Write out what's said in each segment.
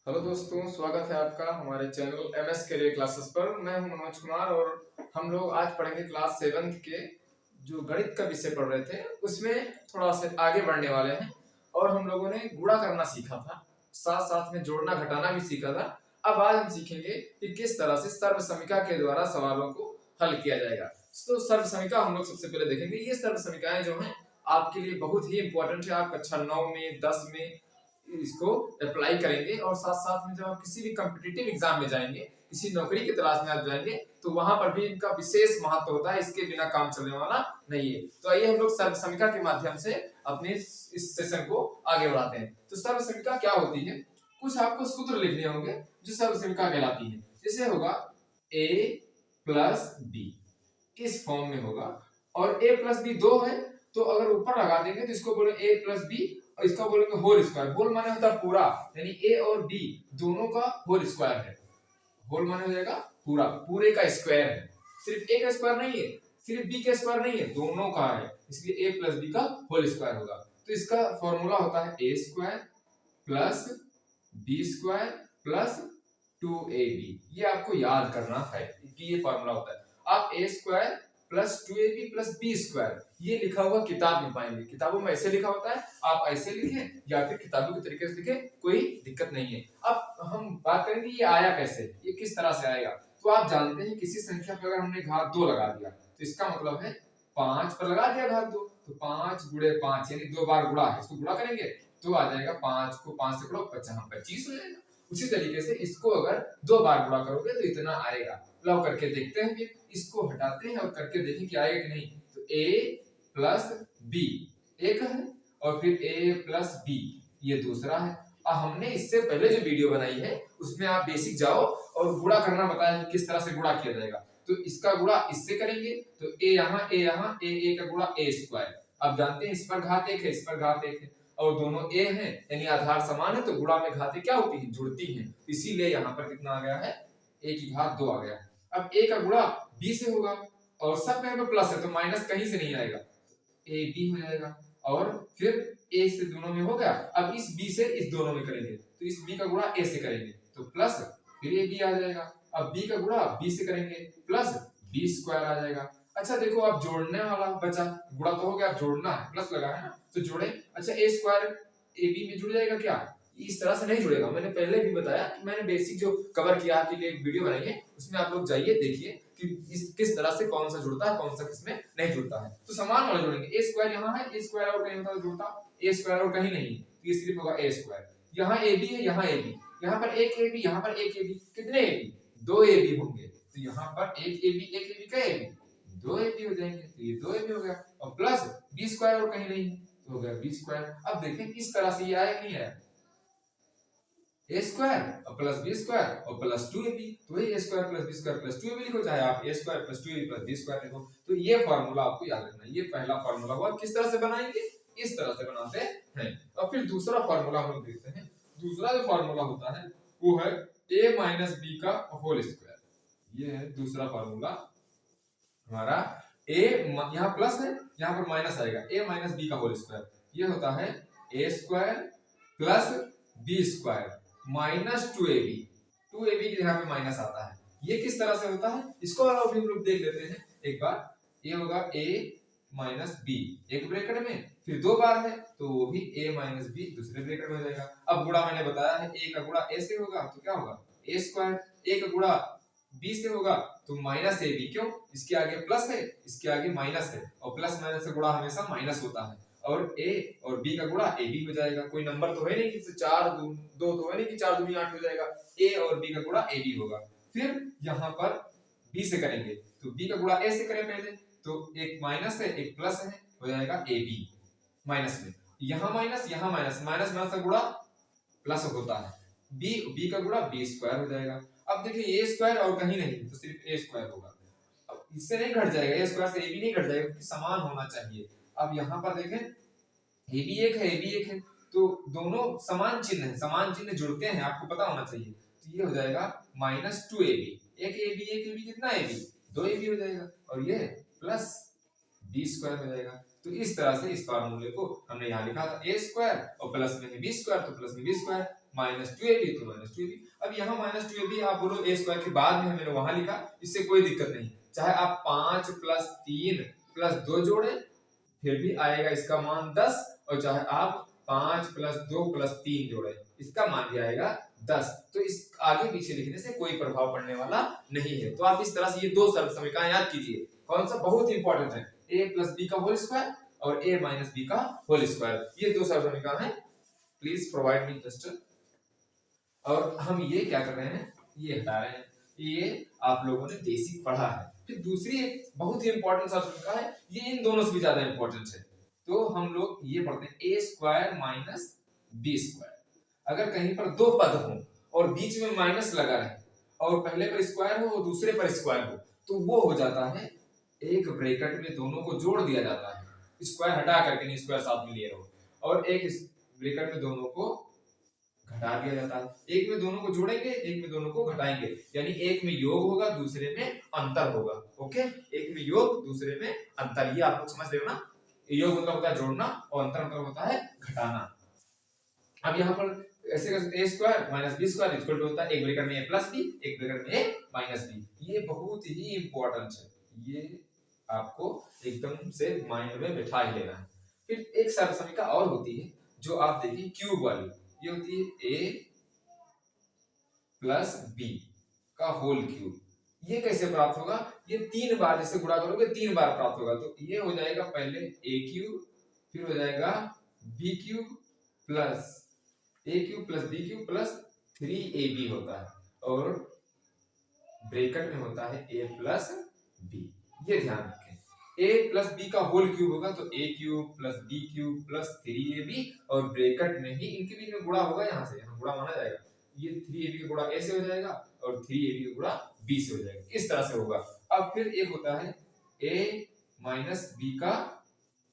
Hello दोस्तों, स्वागत है आपका हमारे चैनल एमएस करियर क्लासेस पर। मैं हूं मनोज कुमार और हम लोग आज पढ़ेंगे क्लास 7 के जो गणित का विषय पढ़ रहे थे उसमें थोड़ा सा आगे बढ़ने वाले हैं। और हम लोगों ने गुणा करना सीखा था, साथ साथ में जोड़ना घटाना भी सीखा था। अब आज हम सीखेंगे कि किस तरह से सर्वसमीका के द्वारा सवालों को हल किया जाएगा। तो सर्वसमीका हम लोग सबसे पहले देखेंगे। ये सर्वसमीकाएं जो हैं आपके लिए बहुत ही इंपॉर्टेंट है। आप कक्षा 9 में 10 में इसको अप्लाई करेंगे और साथ साथ में जब आप किसी भी कॉम्पिटिटिव एग्जाम में जाएंगे, किसी नौकरी की तलाश में आप जाएंगे तो वहां पर भी इनका विशेष महत्व होता है। इसके बिना काम चलने वाला नहीं है। तो आइए हम लोग सर्वसमीका के माध्यम से अपने इस सेशन को आगे बढ़ाते हैं। तो सर्वसमीका क्या होती है, कुछ आपको सूत्र लिखने होंगे जो सर्वसमीका कहलाती है। जैसे होगा a प्लस बी, इस फॉर्म में होगा। और a प्लस बी दो है तो अगर ऊपर लगा देंगे तो इसको बोले a प्लस बी और इसका बोलेंगे होल स्क्वायर। होल माने होता है पूरा, यानी a और b दोनों का होल स्क्वायर है। होल माने हो जाएगा पूरा, पूरे का स्क्वायर है। सिर्फ a का स्क्वायर नहीं है, सिर्फ b का स्क्वायर नहीं है, दोनों का है, इसलिए a प्लस b का होल स्क्वायर होगा। तो इसका फॉर्मूला होता है a square plus b square plus 2ab। ये आपको याद करना है कि ये फॉर्मूला होता है। आप a square plus 2ab plus b square ये लिखा हुआ किताब में पाएंगे। किताबों में ऐसे लिखा होता है, आप ऐसे लिखें या फिर किताबों के तरीके से लिखें, कोई दिक्कत नहीं है। अब हम बात करेंगे ये आया कैसे, ये किस तरह से आएगा। तो आप जानते हैं किसी संख्या पर अगर हमने घात 2 लगा दिया तो इसका मतलब है 5 पर लगा दिया घात 2, तो 5 गुणे 5 यानी 2 बार गुणा है। इसको गुणा करेंगे तो आ जाएगा 5 को 5 से गुणा 25 हो जाएगा। उसी तरीके से इसको अगर 2 बार गुणा करोगे तो इतना आएगा। लो करके देखते हैं, फिर इसको हटाते हैं और करके देखें कि आएगा कि नहीं। तो a प्लस बी एक है और फिर a प्लस बी ये दूसरा है। और हमने इससे पहले जो वीडियो बनाई है उसमें आप बेसिक जाओ और गुणा करना बताया कि किस तरह से गुणा किया जाएगा। तो इसका गुणा इससे करेंगे तो a यहाँ a का गुणा a स्क्वायर। अब जानते हैं इस पर घात 1 है, इस पर घात 1 है और दोनों a हैं यानी आधार समान है, तो गुणा में घातें क्या होती है, जुड़ती हैं। इसीलिए यहाँ पर कितना आ गया है, a की घात 2 आ गया। अब a का गुणा b से होगा और सब में प्लस है तो माइनस कहीं से नहीं आएगा, ए बी हो जाएगा। और फिर a से दोनों में हो गया। अब इस b से इस दोनों में करेंगे तो इस b का गुणा a से करेंगे तो प्लस फिर ए बी आ जाएगा। अब b का गुणा b से करेंगे प्लस बी स्क्वायर आ जाएगा। अच्छा देखो, आप जोड़ने वाला बचा, गुणा तो हो गया, अब जोड़ना है, प्लस लगा है ना तो जोड़े। अच्छा a स्क्वायर ए बी में जुड़ जाएगा क्या, इस तरह से नहीं जुड़ेगा। मैंने पहले भी बताया कि मैंने बेसिक जो कवर किया आपके लिए एक वीडियो बनाई है, उसमें आप लोग जाइए देखिए कि किस तरह से कौन सा जुड़ता है, कौन सा किसमें नहीं जुड़ता है। तो समान वाले जोड़ेंगे। ए स्क्वायर यहाँ है, ए स्क्वायर और कहीं होता है जुड़ता, ए स्क्वायर और कहीं नहीं, तो ये सिर्फ होगा ए स्क्वायर। यहाँ ए बी है, यहाँ ए बी, यहाँ पर एक ए बी, यहाँ पर एक ए बी, कितने ए बी, दो ए बी होंगे। तो यहाँ पर एक ए बी, एक ए बी, कई ए बी, दो ए बी हो जाएंगे, तो ये दो ए बी हो गया। और प्लस बी स्क्वायर और कहीं नहीं तो हो गया बी स्क्वायर। अब देखें इस तरह से ये आया कि नहीं आया, ए स्क्वायर और प्लस बी स्क्वायर और प्लस 2ab, तो वही a square plus b square plus 2ab लिखो, चाहे आप a square plus 2ab plus b square लिखो। तो ये फार्मूला आपको याद रखना है। ये पहला फार्मूला हुआ। किस तरह से बनाएंगे, इस तरह से बनाते हैं। और फिर दूसरा फार्मूला हम लोग देखते हैं। दूसरा जो फार्मूला होता है वो है a माइनस बी का होल स्क्वायर। ये है दूसरा फार्मूला हमारा। a यहाँ प्लस है, यहाँ पर माइनस आएगा, a माइनस बी का होल स्क्वायर। ये होता है a square plus b square minus 2ab। 2ab के यहाँ पे माइनस आता है। ये किस तरह से होता है, इसको और भी हम लोग देख लेते हैं एक बार। ये होगा a माइनस बी एक ब्रैकेट में, फिर दो बार है तो वो भी a माइनस बी दूसरे ब्रैकेट में हो जाएगा। अब गुणा मैंने बताया है, a का गुणा a से होगा तो क्या होगा a स्क्वायर, a का गुणा b से होगा तो माइनस ए बी। क्यों, इसके आगे प्लस है, इसके आगे माइनस है और प्लस माइनस से गुणा हमेशा माइनस होता है। और a और b का गुणा a b हो जाएगा। कोई नंबर तो है नहीं कि 4 2 तो है नहीं कि 4 दूनी 8 हो जाएगा। a और b का गुणा a b होगा। फिर यहाँ पर b से करेंगे तो b का गुणा a से करें पहले, तो एक माइनस है एक प्लस है, हो जाएगा a b माइनस में। यहाँ माइनस माइनस माइनस का गुणा प्लस होता है, b का गुणा b स्क्वायर हो जाएगा। अब देखिए a स्क्वायर और कहीं नहीं तो सिर्फ a स्क्वायर होगा। अब इससे नहीं घट जाएगा, a स्क्वायर से a b नहीं घट जाएगा क्योंकि समान होना चाहिए। अब यहाँ पर देखें a b एक है, a b एक है, तो दोनों समान चिन्ह है, समान चिन्ह जुड़ते हैं, आपको पता होना चाहिए। तो ये हो जाएगा माइनस 2ab, एक a b कितना a b, 2ab हो जाएगा और ये प्लस b स्क्वायर हो जाएगा। तो इस तरह से इस फार्मूले को हमने यहाँ लिखा था a स्क्वायर और प्लस में b स्क्वायर, तो प्लस में b स्क्वायर -2ab तो -2ab। अब यहाँ -2ab आप बोलो a स्क्वायर के बाद में मैंने वहां लिखा, इससे कोई दिक्कत नहीं, चाहे आप 5 + 3 + 2 जोड़े फिर भी आएगा इसका मान 10, और चाहे आप 5 + 2 + 3 जोड़े इसका मान भी आएगा 10। तो इस आगे पीछे लिखने से कोई प्रभाव पड़ने वाला नहीं है। तो आप इस तरह से ये दो सरल समीकरण याद कीजिए, कौन सा बहुत इंपॉर्टेंट है, a + b का होल स्क्वायर और a - b का होल स्क्वायर, ये दो सरल समीकरण है। Please provide me just. और हम ये क्या कर रहे हैं, ये हटा रहे हैं, ये आप लोगों ने बेसिक पढ़ा है। फिर दूसरी एक बहुत ही इंपॉर्टेंट सब्जेक्ट का है, ये इन दोनों से भी ज्यादा इंपॉर्टेंट है। तो हम लोग ये पढ़ते हैं a square minus b square. अगर कहीं पर दो पद हो और बीच में माइनस लगा रहे और पहले पर स्क्वायर हो और दूसरे पर स्क्वायर हो, तो वो हो जाता है एक ब्रैकेट में दोनों को जोड़ दिया जाता है, स्क्वायर हटा करके, नहीं स्क्वायर साथ में लिए रहो, और एक ब्रैकेट में दोनों को घटा दिया जाता है। एक में दोनों को जोड़ेंगे, एक में दोनों को घटाएंगे, यानी एक में योग होगा दूसरे में अंतर होगा। ओके, एक में योग दूसरे में अंतर, ये आप लोग समझ रहे हो ना। योग मतलब होता है जोड़ना और अंतर मतलब होता है घटाना। अब यहाँ पर ऐसे कर सकते हैं a square minus b square equal to होता है एक ब्रैकेट में a प्लस b, एक ब्रैकेट में a माइनस b। ये बहुत ही इंपॉर्टेंट है, ये आपको एकदम से माइंड में बिठा ही लेना है। फिर एक सरल समीकरण और होती है जो आप देखिए क्यूब वाली, ये होती है a प्लस b का होल क्यूब। ये कैसे प्राप्त होगा, ये 3 बार जैसे गुणा करोगे 3 बार प्राप्त होगा। तो ये हो जाएगा पहले a क्यूब, फिर हो जाएगा b cube plus a cube plus b cube plus 3ab होता है, और ब्रैकेट में होता है a प्लस b। ये ध्यान रखें, a प्लस b का होल क्यूब होगा तो a cube plus b cube plus 3ab, और ब्रैकेट में ही इनके बीच में गुणा होगा, यहाँ से यहाँ गुणा माना जाएगा। ये 3ab का गुणा a से हो जाएगा और 3ab का गुणा b से हो जाएगा, इस तरह से होगा। अब फिर एक होता है a माइनस b का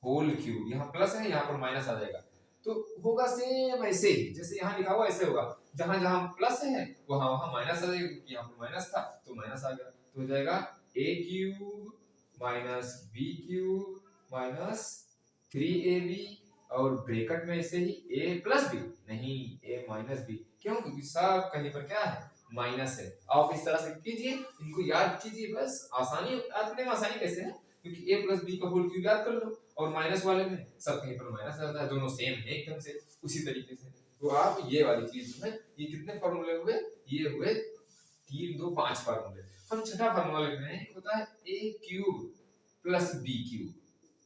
होल क्यूब, यहाँ प्लस है यहाँ पर माइनस आ जाएगा, तो होगा सेम ऐसे ही जैसे यहाँ लिखा हुआ ऐसे होगा, जहां जहां प्लस है वहां वहां माइनस आ जाएगा, यहाँ पर माइनस था तो माइनस आ गया, तो हो जाएगा a cube minus b cube minus 3ab, और ब्रैकेट में ऐसे ही a प्लस b, नहीं a माइनस b, क्यों, क्योंकि सब कहीं पर क्या है माइनस है। आप इस तरह से कीजिए, इनको याद कीजिए, बस आसानी, याद करने में आसानी कैसे है, क्योंकि a प्लस b का होल क्यूब याद कर लो, और माइनस वाले में सब कहीं पर माइनस रहता है, दोनों सेम है एकदम से उसी तरीके से। तो आप ये वाली चीज जो है, ये कितने फार्मूले हुए, ये हुए 3 2 5 फार्मूले। हम छठा फार्मूला लिख रहे हैं, होता है a cube plus b cube,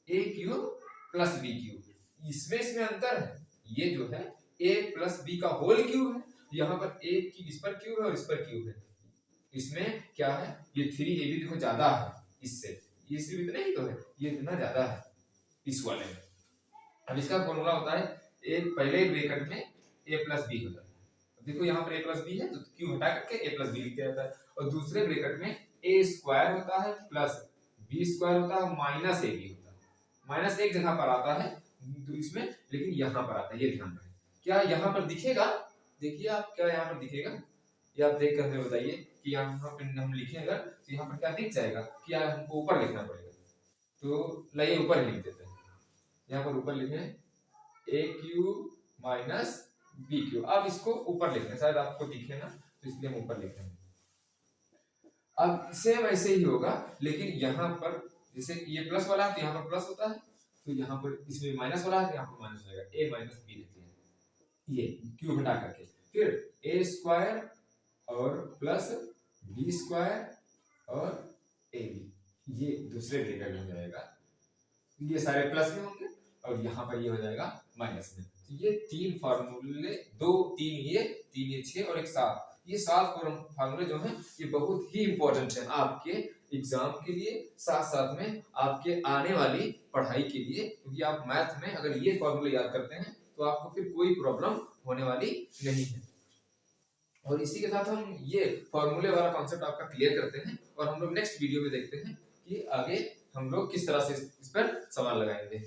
a cube plus b cube. इसमें अंतर है, ये जो है a प्लस b का होल क्यूब है, यहाँ पर a की इस पर क्यूब है और इस पर क्यूब है। इसमें क्या है, ये 3ab देखो ज्यादा है इससे, ये सिर्फ इतना ही तो है, ये इतना ज्यादा है इस वाले में। अब इसका फॉर्मूला होता है एक पहले ब्रैकेट में a प्लस बी होता है, देखो यहाँ पर a प्लस बी है तो क्यू हटा करके a प्लस बी लिख दिया जाता है, और दूसरे ब्रैकेट में a स्क्वायर होता है प्लस b स्क्वायर होता है माइनस ab होता है। माइनस एक जगह पर आता है इसमें, लेकिन यहाँ पर आता है, ये ध्यान रखें। क्या यहाँ पर दिखेगा, देखिए आप, क्या यहाँ पर दिखेगा, ये आप देख कर हमें बताइए कि यहाँ पर हम लिखें अगर तो यहाँ पर क्या दिख जाएगा, क्या हमको ऊपर लिखना पड़ेगा, तो लाइए ऊपर ही लिख देते हैं। यहाँ पर ऊपर लिखे a cube minus b cube, अब इसको ऊपर लिखना है, शायद आपको दिखे ना, तो इसलिए हम ऊपर लिख रहे हैं। अब सेम ऐसे ही होगा, लेकिन यहाँ पर जैसे ये प्लस वाला है तो यहाँ पर प्लस होता है, तो यहाँ पर इसमें माइनस वाला है तो यहाँ पर माइनस हो जाएगा, a माइनस b लिखते हैं, ये क्यूब हटा करके, फिर a स्क्वायर और प्लस b स्क्वायर और ab, ये दूसरे ब्रैकेट में हो जाएगा, ये सारे प्लस में होंगे और यहाँ पर ये हो जाएगा माइनस में। तो ये 3 फार्मूले, 2 3 ये 6 और एक 7, ये 7 फार्मूले जो हैं ये बहुत ही इंपॉर्टेंट है आपके एग्जाम के लिए, साथ साथ में आपके आने वाली पढ़ाई के लिए, क्योंकि आप मैथ में अगर ये फार्मूले याद करते हैं तो आपको फिर कोई प्रॉब्लम होने वाली नहीं है। और इसी के साथ हम ये फार्मूले वाला कॉन्सेप्ट आपका क्लियर करते हैं, और हम लोग नेक्स्ट वीडियो में देखते हैं कि आगे हम लोग किस तरह से इस पर सवाल लगाएंगे।